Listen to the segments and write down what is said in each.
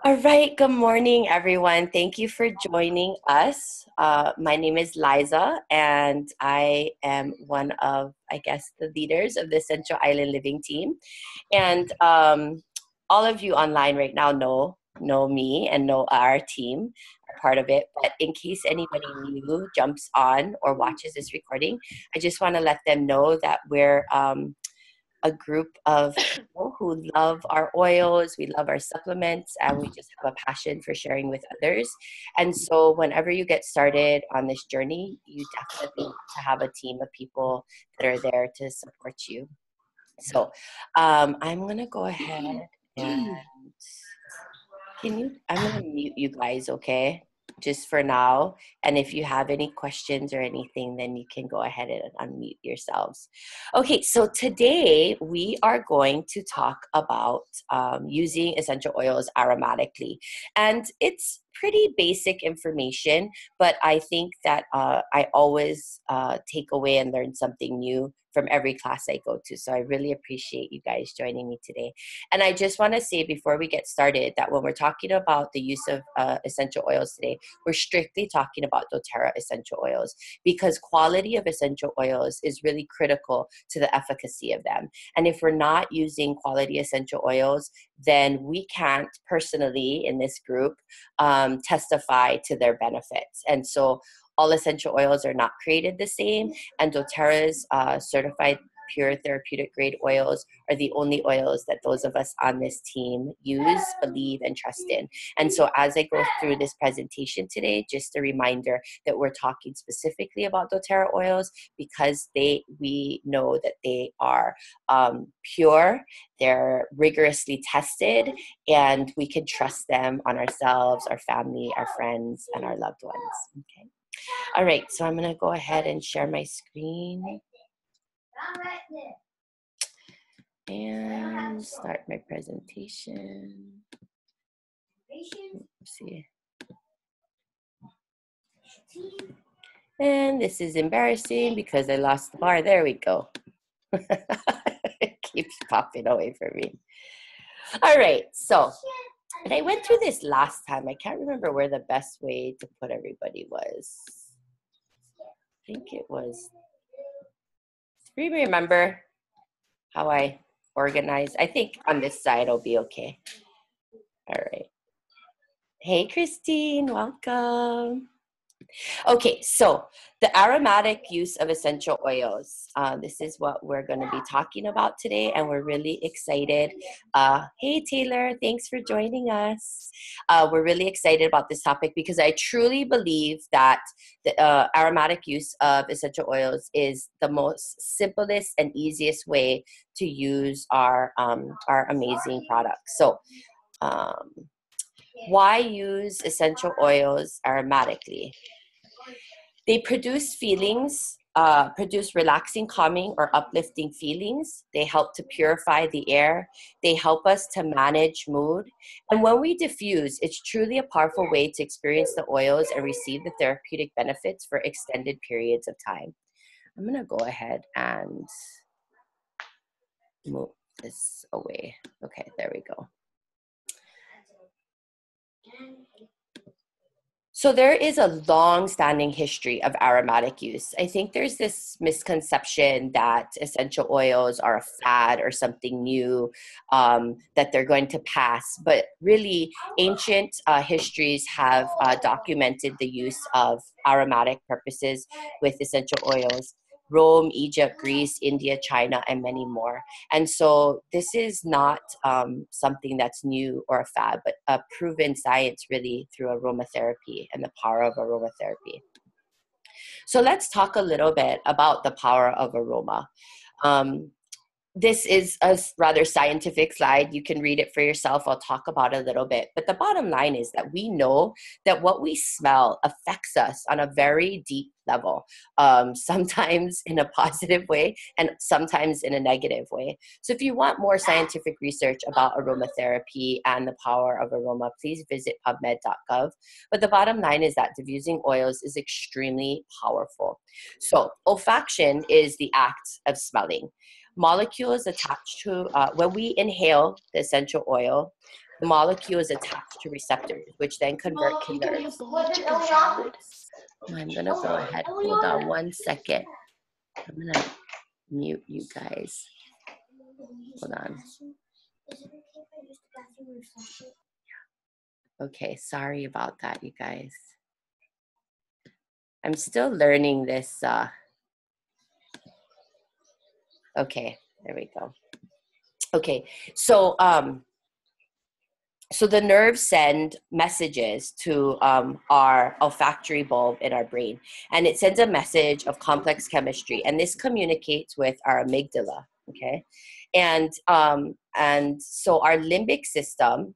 All right, good morning, everyone. Thank you for joining us. My name is Liza, and I am one of, I guess, the leaders of the Central Island Living team. And all of you online right now know me and know our team, are part of it. But in case anybody new jumps on or watches this recording, I just want to let them know that we're a group of people who love our oils, we love our supplements, and we just have a passion for sharing with others. And so, whenever you get started on this journey, you definitely want to have a team of people that are there to support you. So, I'm gonna go ahead and I'm gonna mute you guys, okay? Just for now. And if you have any questions or anything, then you can go ahead and unmute yourselves. Okay, so today we are going to talk about using essential oils aromatically. And it's pretty basic information, but I think that I always take away and learn something new from every class I go to. So I really appreciate you guys joining me today. And I just want to say before we get started that when we're talking about the use of essential oils today, we're strictly talking about doTERRA essential oils because quality of essential oils is really critical to the efficacy of them. And if we're not using quality essential oils, then we can't personally in this group testify to their benefits. And so all essential oils are not created the same, and doTERRA's certified pure therapeutic grade oils are the only oils that those of us on this team use, believe, and trust in. And so as I go through this presentation today, just a reminder that we're talking specifically about doTERRA oils because we know that they are pure, they're rigorously tested, and we can trust them on ourselves, our family, our friends, and our loved ones. Okay. All right, so I'm going to go ahead and share my screen and start my presentation. Let's see. And this is embarrassing because I lost the bar. There we go. It keeps popping away from me. All right, so and I went through this last time. I can't remember where the best way to put everybody was. I think it was. Do you remember how I organized? I think on this side it'll be okay. All right. Hey, Christine, welcome. Okay, so the aromatic use of essential oils. This is what we're going to be talking about today, and we're really excited. Hey, Taylor, thanks for joining us. We're really excited about this topic because I truly believe that the aromatic use of essential oils is the most simplest and easiest way to use our amazing products. So, why use essential oils aromatically? They produce produce relaxing, calming, or uplifting feelings. They help to purify the air. They help us to manage mood. And when we diffuse, it's truly a powerful way to experience the oils and receive the therapeutic benefits for extended periods of time. I'm going to go ahead and move this away. Okay, there we go. So there is a long-standing history of aromatic use. I think there's this misconception that essential oils are a fad or something new, that they're going to pass. But really, ancient histories have documented the use of aromatic purposes with essential oils. Rome, Egypt, Greece, India, China, and many more. And so this is not something that's new or a fad, but a proven science really through aromatherapy and the power of aromatherapy. So let's talk a little bit about the power of aroma. This is a rather scientific slide. You can read it for yourself. I'll talk about it a little bit. But the bottom line is that we know that what we smell affects us on a very deep level, sometimes in a positive way and sometimes in a negative way. So if you want more scientific research about aromatherapy and the power of aroma, please visit pubmed.gov. But the bottom line is that diffusing oils is extremely powerful. So olfaction is the act of smelling. molecule is attached to, when we inhale the essential oil, the molecule is attached to receptors, which then convert to nerves. I'm going to go ahead. Hold on one second. I'm going to mute you guys. Hold on. Okay, sorry about that, you guys. I'm still learning this. Okay, there we go. Okay, so so the nerves send messages to our olfactory bulb in our brain, and it sends a message of complex chemistry, and this communicates with our amygdala. Okay, and so our limbic system.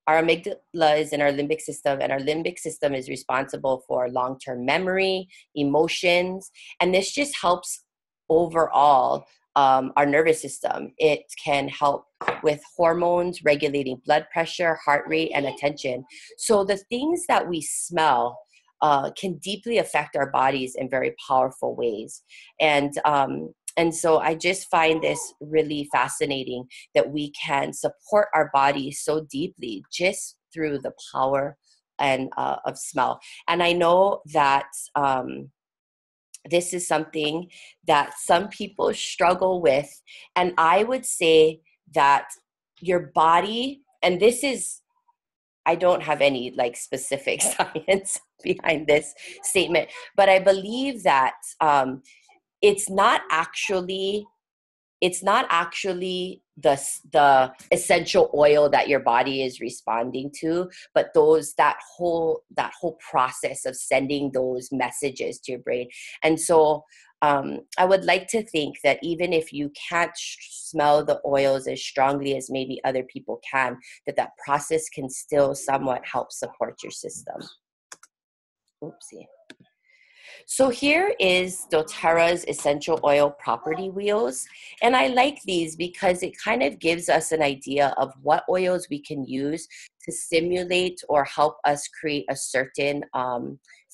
Our amygdala is in our limbic system, and our limbic system is responsible for long-term memory, emotions, and this just helps overall our nervous system. It can help with hormones, regulating blood pressure, heart rate, and attention. So the things that we smell can deeply affect our bodies in very powerful ways. And so I just find this really fascinating that we can support our bodies so deeply just through the power and of smell. And I know that this is something that some people struggle with. And I would say that your body, and this is, I don't have any like specific science behind this statement, but I believe that it's not actually the essential oil that your body is responding to, but that whole process of sending those messages to your brain. And so I would like to think that even if you can't smell the oils as strongly as maybe other people can, that process can still somewhat help support your system. Oopsie. So here is doTERRA's essential oil property wheels. And I like these because it kind of gives us an idea of what oils we can use to stimulate or help us create a certain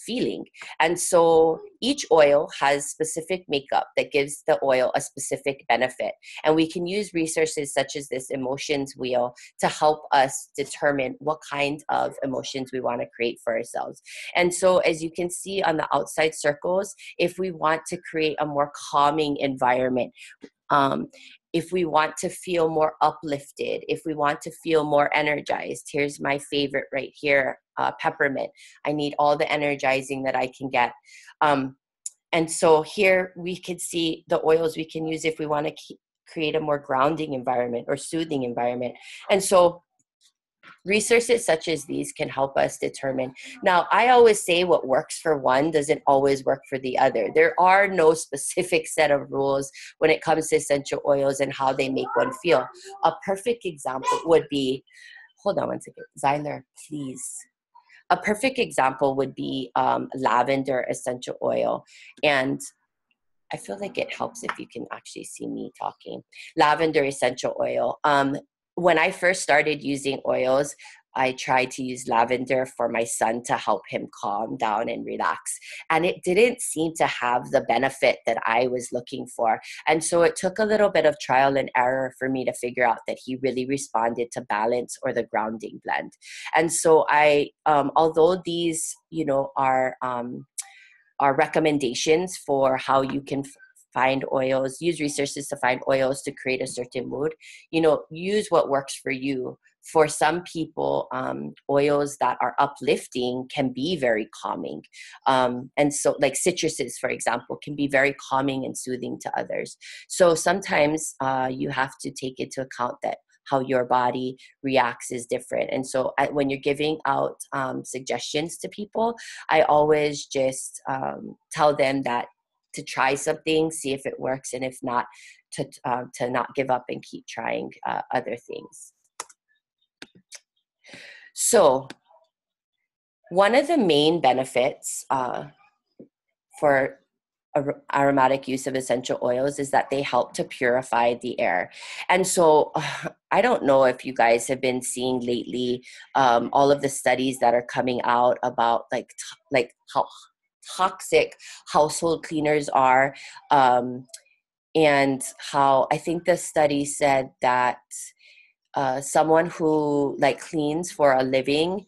feeling. And so each oil has specific makeup that gives the oil a specific benefit. And we can use resources such as this emotions wheel to help us determine what kind of emotions we want to create for ourselves. And so as you can see on the outside circles, if we want to create a more calming environment, if we want to feel more uplifted, if we want to feel more energized, here's my favorite right here, peppermint. I need all the energizing that I can get. And so here we could see the oils we can use if we want to create a more grounding environment or soothing environment. And so resources such as these can help us determine. Now, I always say what works for one doesn't always work for the other. There are no specific set of rules when it comes to essential oils and how they make one feel. A perfect example would be, hold on one second, Zyler, please. A perfect example would be lavender essential oil. And I feel like it helps if you can actually see me talking. Lavender essential oil. When I first started using oils, I tried to use lavender for my son to help him calm down and relax. And it didn't seem to have the benefit that I was looking for. And so it took a little bit of trial and error for me to figure out that he really responded to balance or the grounding blend. And so although these, are recommendations for how you can find oils, use resources to find oils to create a certain mood, use what works for you. For some people, oils that are uplifting can be very calming. And so like citruses, for example, can be very calming and soothing to others. So sometimes you have to take into account that how your body reacts is different. And so when you're giving out suggestions to people, I always just tell them that to try something, see if it works, and if not, to not give up and keep trying other things. So one of the main benefits for aromatic use of essential oils is that they help to purify the air. And so I don't know if you guys have been seeing lately all of the studies that are coming out about like how toxic household cleaners are. and how I think the study said that someone who like cleans for a living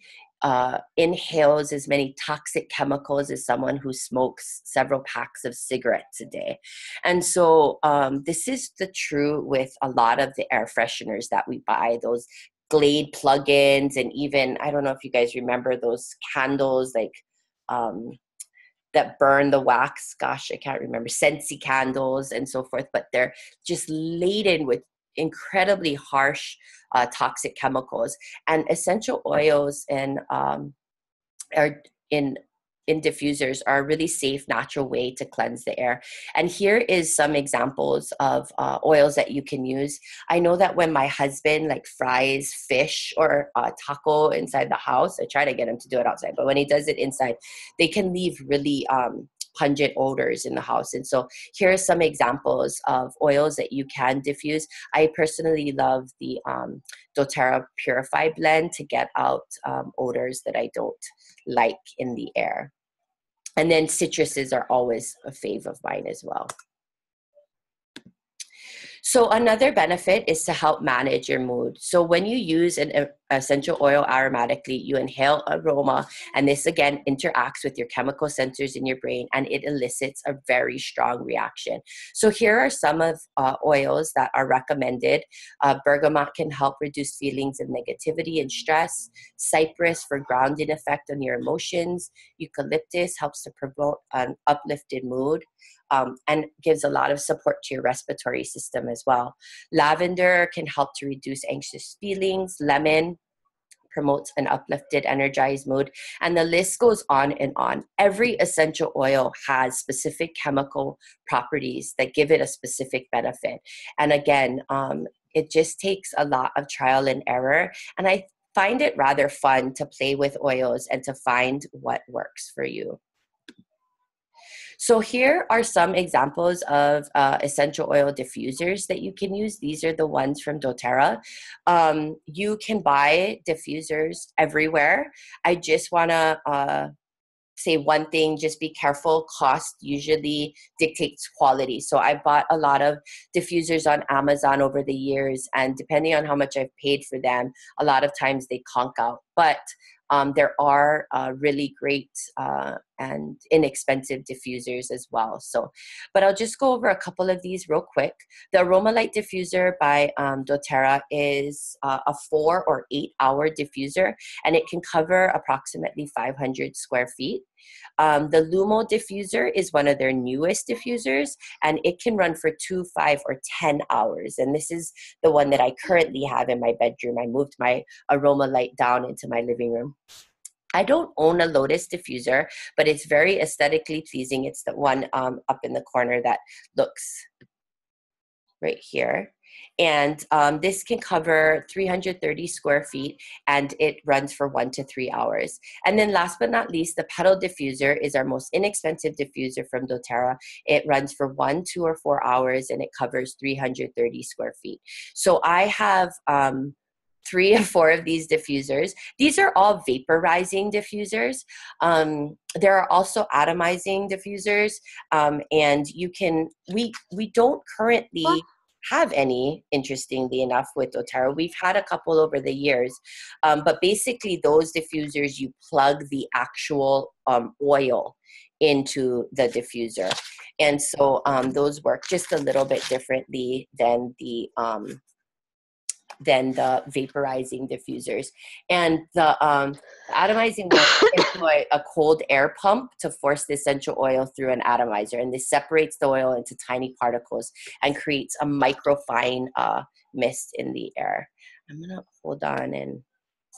inhales as many toxic chemicals as someone who smokes several packs of cigarettes a day. And so this is the true with a lot of the air fresheners that we buy, those Glade plugins, and even, I don't know if you guys remember those candles like that burn the wax. Gosh, I can't remember, Scentsy candles and so forth, but they're just laden with incredibly harsh toxic chemicals. And essential oils and are in diffusers are a really safe, natural way to cleanse the air. And here is some examples of oils that you can use. I know that when my husband like fries fish or taco inside the house, I try to get him to do it outside, but when he does it inside, they can leave really pungent odors in the house. And so here are some examples of oils that you can diffuse. I personally love the doTERRA Purify blend to get out odors that I don't like in the air. And then citruses are always a fave of mine as well. So another benefit is to help manage your mood. So when you use an essential oil aromatically, you inhale aroma, and this again interacts with your chemical sensors in your brain, and it elicits a very strong reaction. So here are some of oils that are recommended. Bergamot can help reduce feelings of negativity and stress. Cypress for grounding effect on your emotions. Eucalyptus helps to promote an uplifted mood. And gives a lot of support to your respiratory system as well. Lavender can help to reduce anxious feelings. Lemon promotes an uplifted, energized mood. And the list goes on and on. Every essential oil has specific chemical properties that give it a specific benefit. And again, it just takes a lot of trial and error. And I find it rather fun to play with oils and to find what works for you. So here are some examples of essential oil diffusers that you can use. These are the ones from doTERRA. You can buy diffusers everywhere. I just want to say one thing, just be careful. Cost usually dictates quality. So I bought a lot of diffusers on Amazon over the years, and depending on how much I've paid for them, a lot of times they conk out. But there are really great and inexpensive diffusers as well. So, but I'll just go over a couple of these real quick. The Aromatic diffuser by doTERRA is a 4 or 8 hour diffuser, and it can cover approximately 500 square feet. The Lumo diffuser is one of their newest diffusers, and it can run for 2, 5, or 10 hours. And this is the one that I currently have in my bedroom. I moved my aroma light down into my living room. I don't own a Lotus diffuser, but it's very aesthetically pleasing. It's the one up in the corner that looks right here. And this can cover 330 square feet, and it runs for 1 to 3 hours. And then last but not least, the Petal diffuser is our most inexpensive diffuser from doTERRA. It runs for 1, 2, or 4 hours, and it covers 330 square feet. So I have 3 or 4 of these diffusers. These are all vaporizing diffusers. There are also atomizing diffusers, and we don't currently have any, interestingly enough, with doTERRA. We've had a couple over the years, but basically those diffusers, you plug the actual oil into the diffuser. And so those work just a little bit differently than the vaporizing diffusers. And the atomizing will employ a cold air pump to force the essential oil through an atomizer. And this separates the oil into tiny particles and creates a microfine mist in the air. I'm going to hold on, and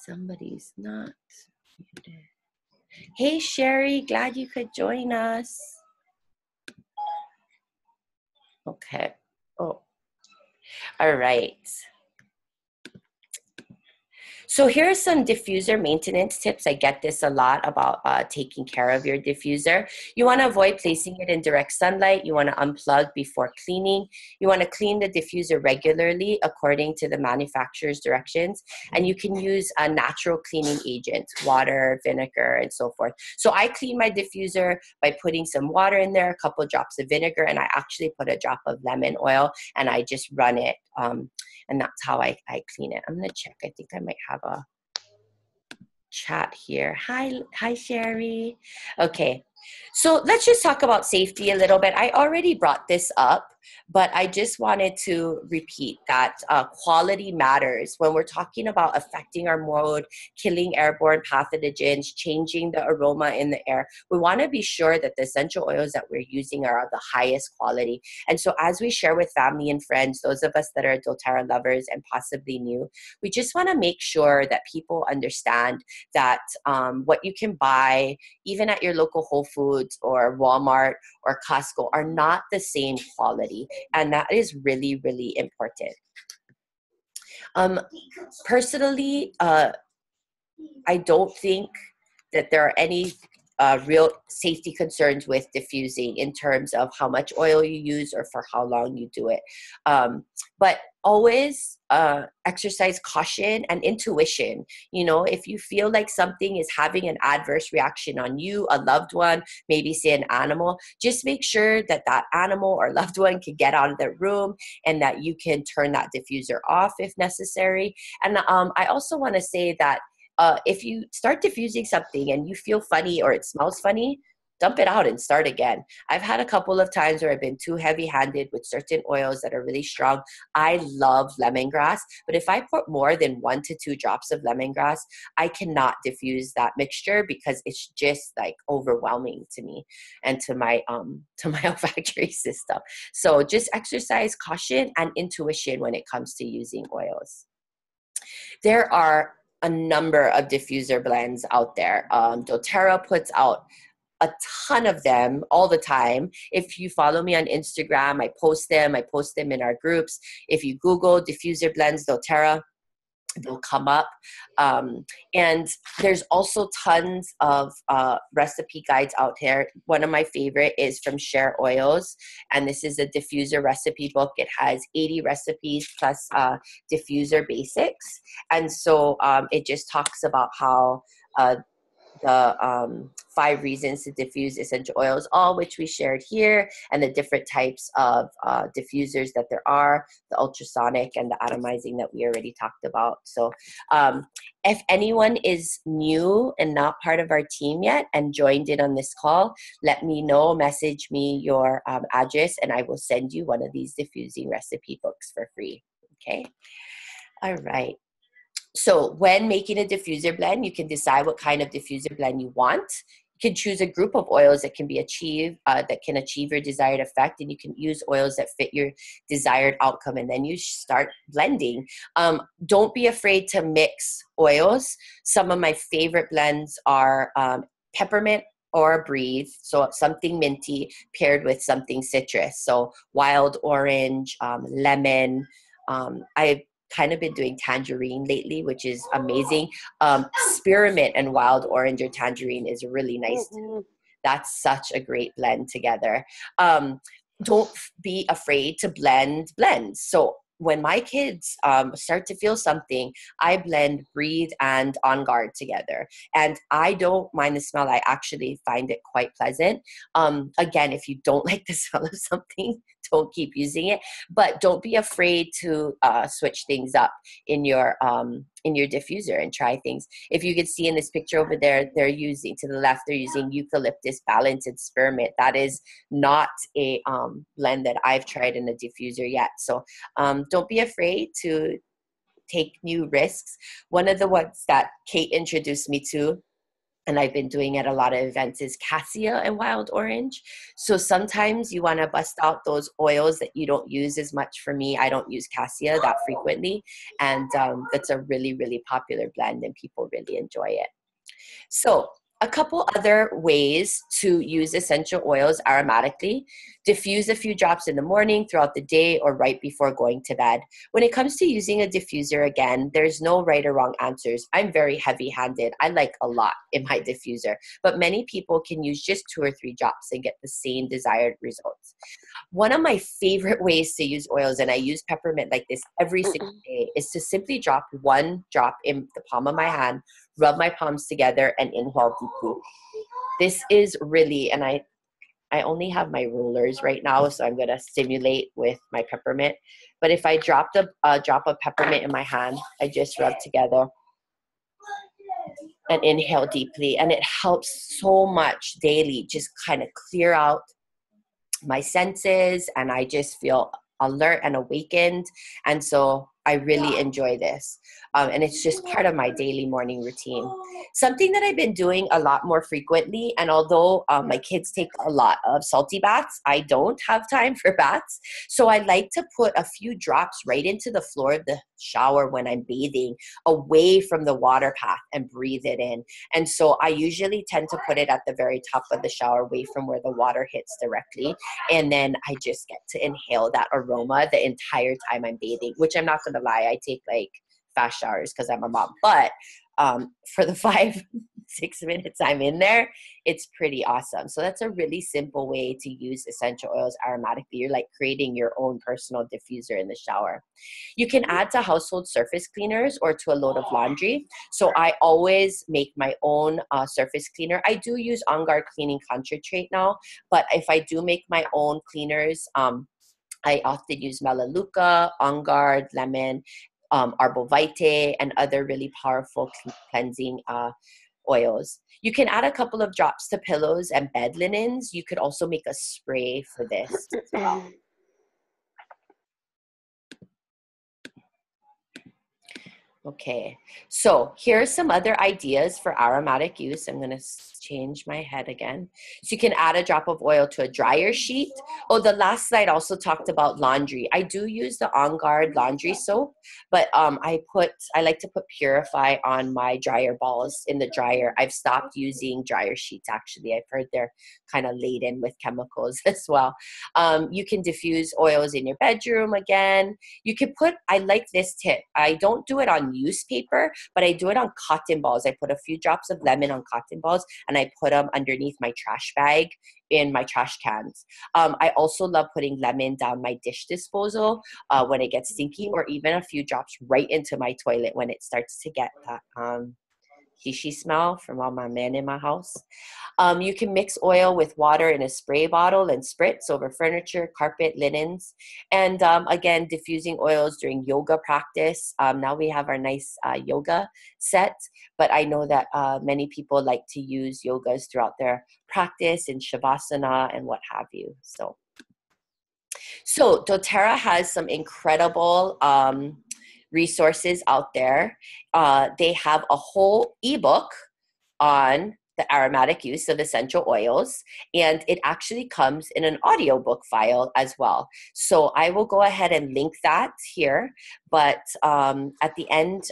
somebody's not muted. Hey, Sherry, glad you could join us. Okay. Oh, all right. So here are some diffuser maintenance tips. I get this a lot about taking care of your diffuser. You want to avoid placing it in direct sunlight. You want to unplug before cleaning. You want to clean the diffuser regularly according to the manufacturer's directions. And you can use a natural cleaning agent, water, vinegar, and so forth. So I clean my diffuser by putting some water in there, a couple drops of vinegar, and I actually put a drop of lemon oil, and I just run it. And that's how I clean it. I'm going to check. I think I might have a chat here. Hi, Sherry. Okay. So let's just talk about safety a little bit. I already brought this up, but I just wanted to repeat that quality matters when we're talking about affecting our mood, killing airborne pathogens, changing the aroma in the air. We want to be sure that the essential oils that we're using are of the highest quality. And so as we share with family and friends, those of us that are doTERRA lovers and possibly new, we just want to make sure that people understand that what you can buy, even at your local Whole Foods or Walmart or Costco, are not the same quality. And that is really, really important. Personally, I don't think that there are any real safety concerns with diffusing in terms of how much oil you use or for how long you do it. But always exercise caution and intuition. You know, if you feel like something is having an adverse reaction on you, a loved one, maybe say an animal, just make sure that that animal or loved one can get out of the room and that you can turn that diffuser off if necessary. And I also want to say that if you start diffusing something and you feel funny or it smells funny, dump it out and start again. I've had a couple of times where I've been too heavy-handed with certain oils that are really strong. I love lemongrass, but if I put more than 1 to 2 drops of lemongrass, I cannot diffuse that mixture because it's just like overwhelming to me and to my olfactory system. So just exercise caution and intuition when it comes to using oils. There are a number of diffuser blends out there. doTERRA puts out a ton of them all the time. If you follow me on Instagram, I post them in our groups. If you Google diffuser blends doTERRA, they'll come up. And there's also tons of recipe guides out there. One of my favorite is from Share Oils, and this is a diffuser recipe book. It has 80 recipes plus diffuser basics. And so it just talks about how the 5 reasons to diffuse essential oils, all which we shared here, and the different types of diffusers that there are, the ultrasonic and the atomizing that we already talked about. So if anyone is new and not part of our team yet and joined in on this call, let me know, message me your address, and I will send you one of these diffusing recipe books for free. Okay. All right. So when making a diffuser blend, you can decide what kind of diffuser blend you want. You can choose a group of oils that can achieve your desired effect, and you can use oils that fit your desired outcome, and then you start blending. Don't be afraid to mix oils. Some of my favorite blends are peppermint or breathe, so something minty paired with something citrus. So wild orange, lemon. I've kind of been doing tangerine lately, which is amazing. Spearmint and wild orange or tangerine is really nice. That's such a great blend together. Don't be afraid to blend blends. So when my kids start to feel something, I blend Breathe and On Guard together. And I don't mind the smell. I actually find it quite pleasant. Again, if you don't like the smell of something, don't keep using it. But don't be afraid to switch things up in your diffuser and try things. If you can see in this picture over there, they're using, to the left, they're using eucalyptus, balance, and spearmint. That is not a blend that I've tried in a diffuser yet. So don't be afraid to take new risks. One of the ones that Kate introduced me to, and I've been doing at a lot of events, is cassia and wild orange. So sometimes you want to bust out those oils that you don't use as much. For me, I don't use cassia that frequently. And that's a really, really popular blend and people really enjoy it. So A couple other ways to use essential oils aromatically: diffuse a few drops in the morning, throughout the day, or right before going to bed. When it comes to using a diffuser, again, there's no right or wrong answers. I'm very heavy-handed. I like a lot in my diffuser, but many people can use just 2 or 3 drops and get the same desired results. One of my favorite ways to use oils, and I use peppermint like this every single day, is to simply drop 1 drop in the palm of my hand, rub my palms together, and inhale deeply. This is really, and I only have my rollers right now, so I'm going to simulate with my peppermint. But if I dropped a drop of peppermint in my hand, I just rub together and inhale deeply. And it helps so much daily, just kind of clear out my senses, and I just feel alert and awakened. And so I really enjoy this. And it's just part of my daily morning routine. Something that I've been doing a lot more frequently, and although my kids take a lot of salty baths, I don't have time for baths. So I like to put a few drops right into the floor of the shower when I'm bathing, away from the water path, and breathe it in. And so I usually tend to put it at the very top of the shower, away from where the water hits directly. And then I just get to inhale that aroma the entire time I'm bathing, which I'm not going to lie, I take like fast showers because I'm a mom. But for the 5-6 minutes I'm in there, it's pretty awesome. So that's a really simple way to use essential oils aromatically. You're like creating your own personal diffuser in the shower. You can add to household surface cleaners or to a load of laundry. So I always make my own surface cleaner. I do use On Guard cleaning concentrate now, but if I do make my own cleaners, I often use Melaleuca, On Guard, lemon, arbovitae, and other really powerful cleansing oils. You can add a couple of drops to pillows and bed linens. You could also make a spray for this as well. Okay, so here's some other ideas for aromatic use. I'm going to change my head again. So you can add a drop of oil to a dryer sheet. Oh, the last slide also talked about laundry. I do use the On Guard laundry soap, but I like to put Purify on my dryer balls in the dryer. I've stopped using dryer sheets, actually. I've heard they're kind of laden with chemicals as well. You can diffuse oils in your bedroom again. You can put, I like this tip. I don't do it on newspaper, but I do it on cotton balls. I put a few drops of lemon on cotton balls and I put them underneath my trash bag in my trash cans. I also love putting lemon down my dish disposal when it gets stinky, or even a few drops right into my toilet when it starts to get that fishy smell from all my men in my house. You can mix oil with water in a spray bottle and spritz over furniture, carpet, linens. And again, diffusing oils during yoga practice. Now we have our nice yoga set, but I know that many people like to use yogas throughout their practice in Shavasana and what have you. So doTERRA has some incredible resources out there. They have a whole ebook on the aromatic use of essential oils, and it actually comes in an audiobook file as well. So I will go ahead and link that here, but at the end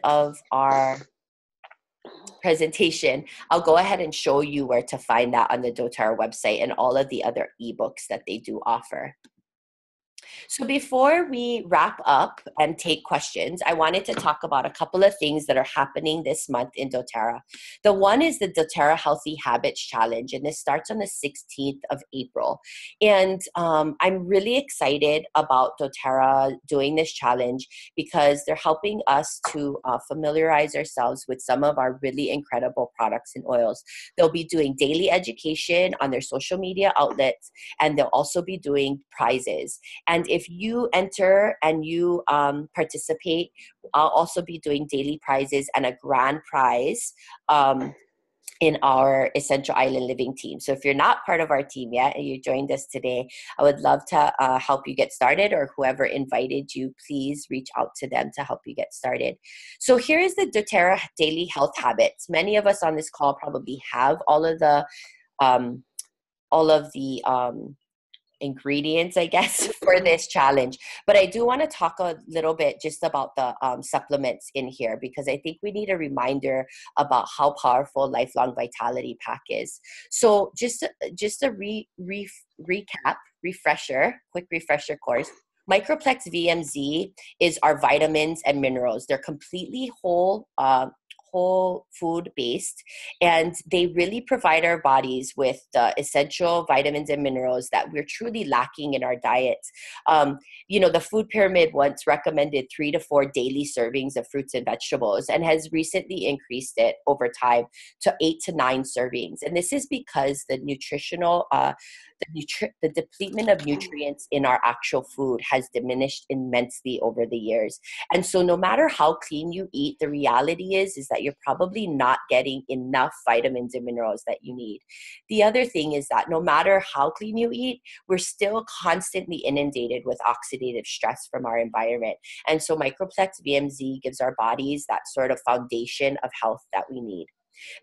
of our presentation, I'll go ahead and show you where to find that on the doTERRA website and all of the other ebooks that they do offer. So before we wrap up and take questions, I wanted to talk about a couple of things that are happening this month in doTERRA. The one is the doTERRA Healthy Habits Challenge, and this starts on the 16th of April. And I'm really excited about doTERRA doing this challenge because they're helping us to familiarize ourselves with some of our really incredible products and oils. They'll be doing daily education on their social media outlets, and they'll also be doing prizes. And if you enter and you participate, I'll also be doing daily prizes and a grand prize in our Essential Island Living team. So if you're not part of our team yet and you joined us today, I would love to help you get started, or whoever invited you, please reach out to them to help you get started. So here is the doTERRA Daily Health Habits. Many of us on this call probably have all of the ingredients, I guess, for this challenge. But I do want to talk a little bit just about the supplements in here, because I think we need a reminder about how powerful Lifelong Vitality Pack is. So just a recap, quick refresher course. Microplex VMZ is our vitamins and minerals. They're completely whole food based, and they really provide our bodies with the essential vitamins and minerals that we're truly lacking in our diets. The food pyramid once recommended 3 to 4 daily servings of fruits and vegetables, and has recently increased it over time to 8 to 9 servings. And this is because the the depletion of nutrients in our actual food has diminished immensely over the years. And so no matter how clean you eat, the reality is that you're probably not getting enough vitamins and minerals that you need. The other thing is that no matter how clean you eat, we're still constantly inundated with oxidative stress from our environment. And so Microplex VMZ gives our bodies that sort of foundation of health that we need.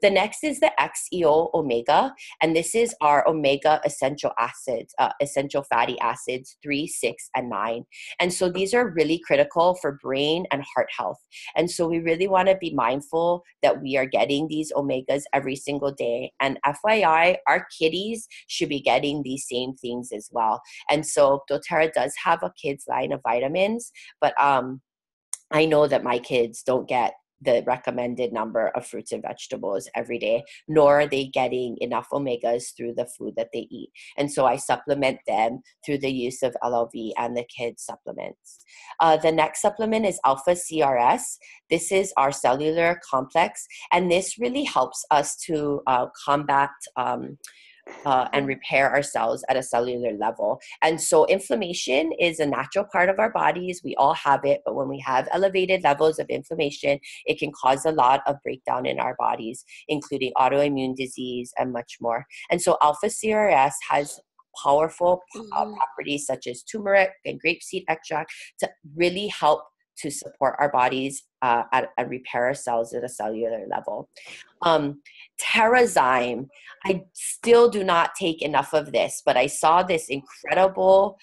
The next is the XEO Omega, and this is our omega essential acids, essential fatty acids 3, 6, and 9. And so these are really critical for brain and heart health. And so we really want to be mindful that we are getting these omegas every single day. And FYI, our kiddies should be getting these same things as well. And so doTERRA does have a kids line of vitamins, but I know that my kids don't get the recommended number of fruits and vegetables every day, nor are they getting enough omegas through the food that they eat. And so I supplement them through the use of LLV and the kids supplements. The next supplement is Alpha CRS. This is our cellular complex, and this really helps us to combat and repair our cells at a cellular level. And so inflammation is a natural part of our bodies. We all have it, but when we have elevated levels of inflammation, it can cause a lot of breakdown in our bodies, including autoimmune disease and much more. And so Alpha CRS has powerful properties such as turmeric and grapeseed extract to really help to support our bodies and repair our cells at a cellular level. Terrazyme, I still do not take enough of this, but I saw this incredible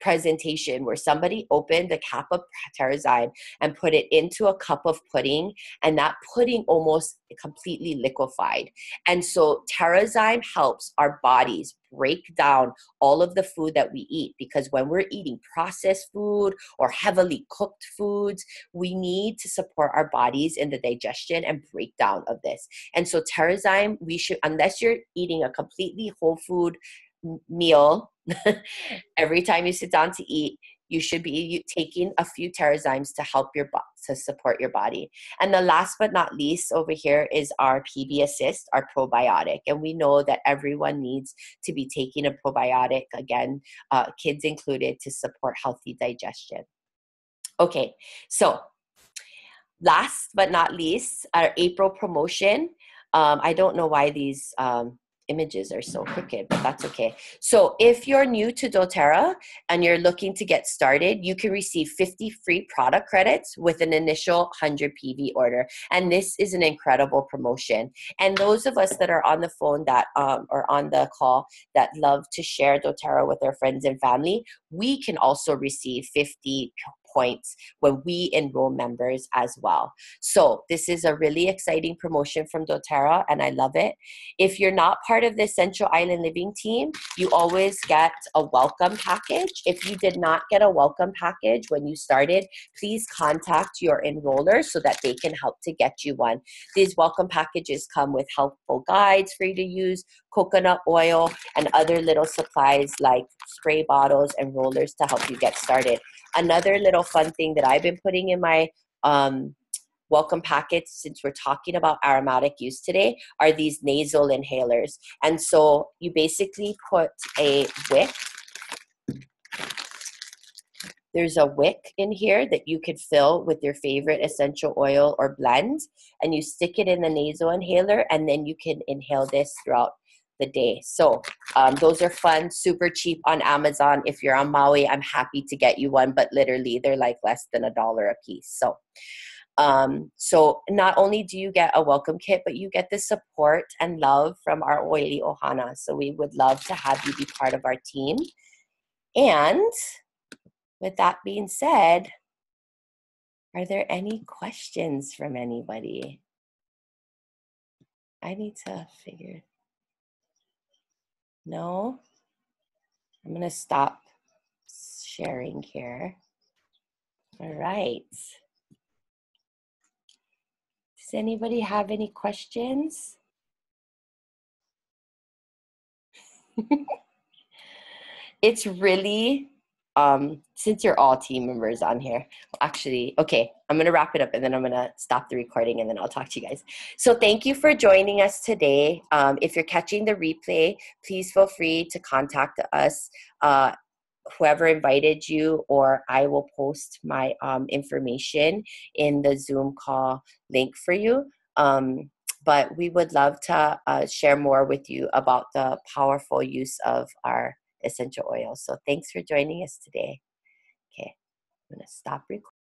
presentation where somebody opened a cap of Terrazyme and put it into a cup of pudding, and that pudding almost completely liquefied. And so Terrazyme helps our bodies break down all of the food that we eat, because when we're eating processed food or heavily cooked foods, we need to support our bodies in the digestion and breakdown of this. And so Terrazyme, we should, unless you're eating a completely whole food meal every time you sit down to eat, you should be taking a few Terrazymes to help to support your body. And the last but not least over here is our PB Assist, our probiotic. And we know that everyone needs to be taking a probiotic, again, kids included, to support healthy digestion. Okay, so last but not least, our April promotion. I don't know why these images are so crooked, but that's okay. So if you're new to doTERRA and you're looking to get started, you can receive 50 free product credits with an initial 100 PV order. And this is an incredible promotion. And those of us that are on the phone that or on the call that love to share doTERRA with their friends and family, we can also receive 50 points when we enroll members as well. So this is a really exciting promotion from doTERRA, and I love it. If you're not part of the Essential Island Living team, you always get a welcome package. If you did not get a welcome package when you started, please contact your enroller so that they can help to get you one. These welcome packages come with helpful guides for you to use, coconut oil, and other little supplies like spray bottles and rollers to help you get started. Another little fun thing that I've been putting in my welcome packets, since we're talking about aromatic use today, are these nasal inhalers. And so you basically put a wick. There's a wick in here that you could fill with your favorite essential oil or blend, and you stick it in the nasal inhaler, and then you can inhale this throughout the day. So those are fun, super cheap on Amazon. If you're on Maui, I'm happy to get you one, but literally they're like less than $1 a piece. So So not only do you get a welcome kit, but you get the support and love from our oily ohana. So we would love to have you be part of our team. And with that being said, are there any questions from anybody? I need to figure. No? I'm going to stop sharing here. All right. Does anybody have any questions? It's really, since you're all team members on here, actually, okay, I'm going to wrap it up and then I'm going to stop the recording and then I'll talk to you guys. So thank you for joining us today. If you're catching the replay, please feel free to contact us, whoever invited you, or I will post my information in the Zoom call link for you. But we would love to share more with you about the powerful use of our essential oils. So thanks for joining us today. Okay, I'm going to stop recording.